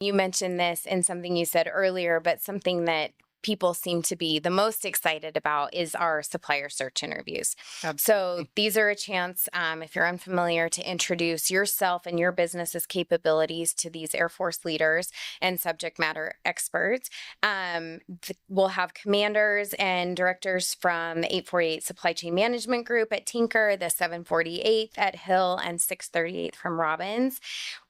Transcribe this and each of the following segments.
You mentioned this in something you said earlier, but something that people seem to be the most excited about is our supplier search interviews. So Absolutely. these are a chance, if you're unfamiliar, to introduce yourself and your business's capabilities to these Air Force leaders and subject matter experts. We'll have commanders and directors from the 848 Supply Chain Management Group at Tinker, the 748th at Hill, and 638th from Robbins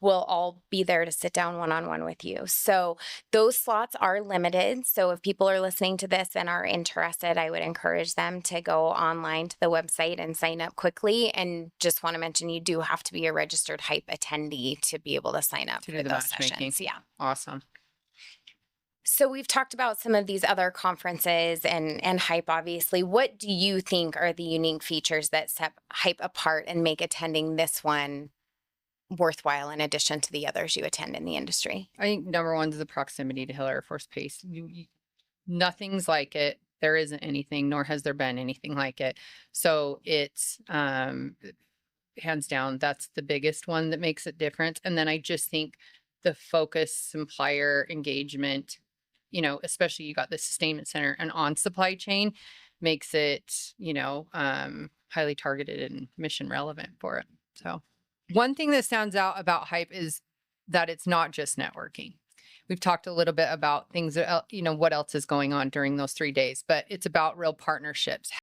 will all be there to sit down one-on-one with you. So those slots are limited. So if people are listening to this and are interested, I would encourage them to go online to the website and sign up quickly. And just want to mention, you do have to be a registered HYPE attendee to be able to sign up To for do the those matchmaking. sessions. Yeah. Awesome. So we've talked about some of these other conferences and HYPE, obviously. What do you think are the unique features that set HYPE apart and make attending this one worthwhile in addition to the others you attend in the industry? I think number one is the proximity to Hill Air Force Base. Nothing's like it. There isn't anything, nor has there been anything like it. So it's hands down, that's the biggest one that makes it different. And then I just think the focus, supplier engagement, especially you got the sustainment center and on supply chain makes it, highly targeted and mission relevant for it. So one thing that stands out about hype is that it's not just networking. We've talked a little bit about things that, what else is going on during those 3 days, but it's about real partnerships.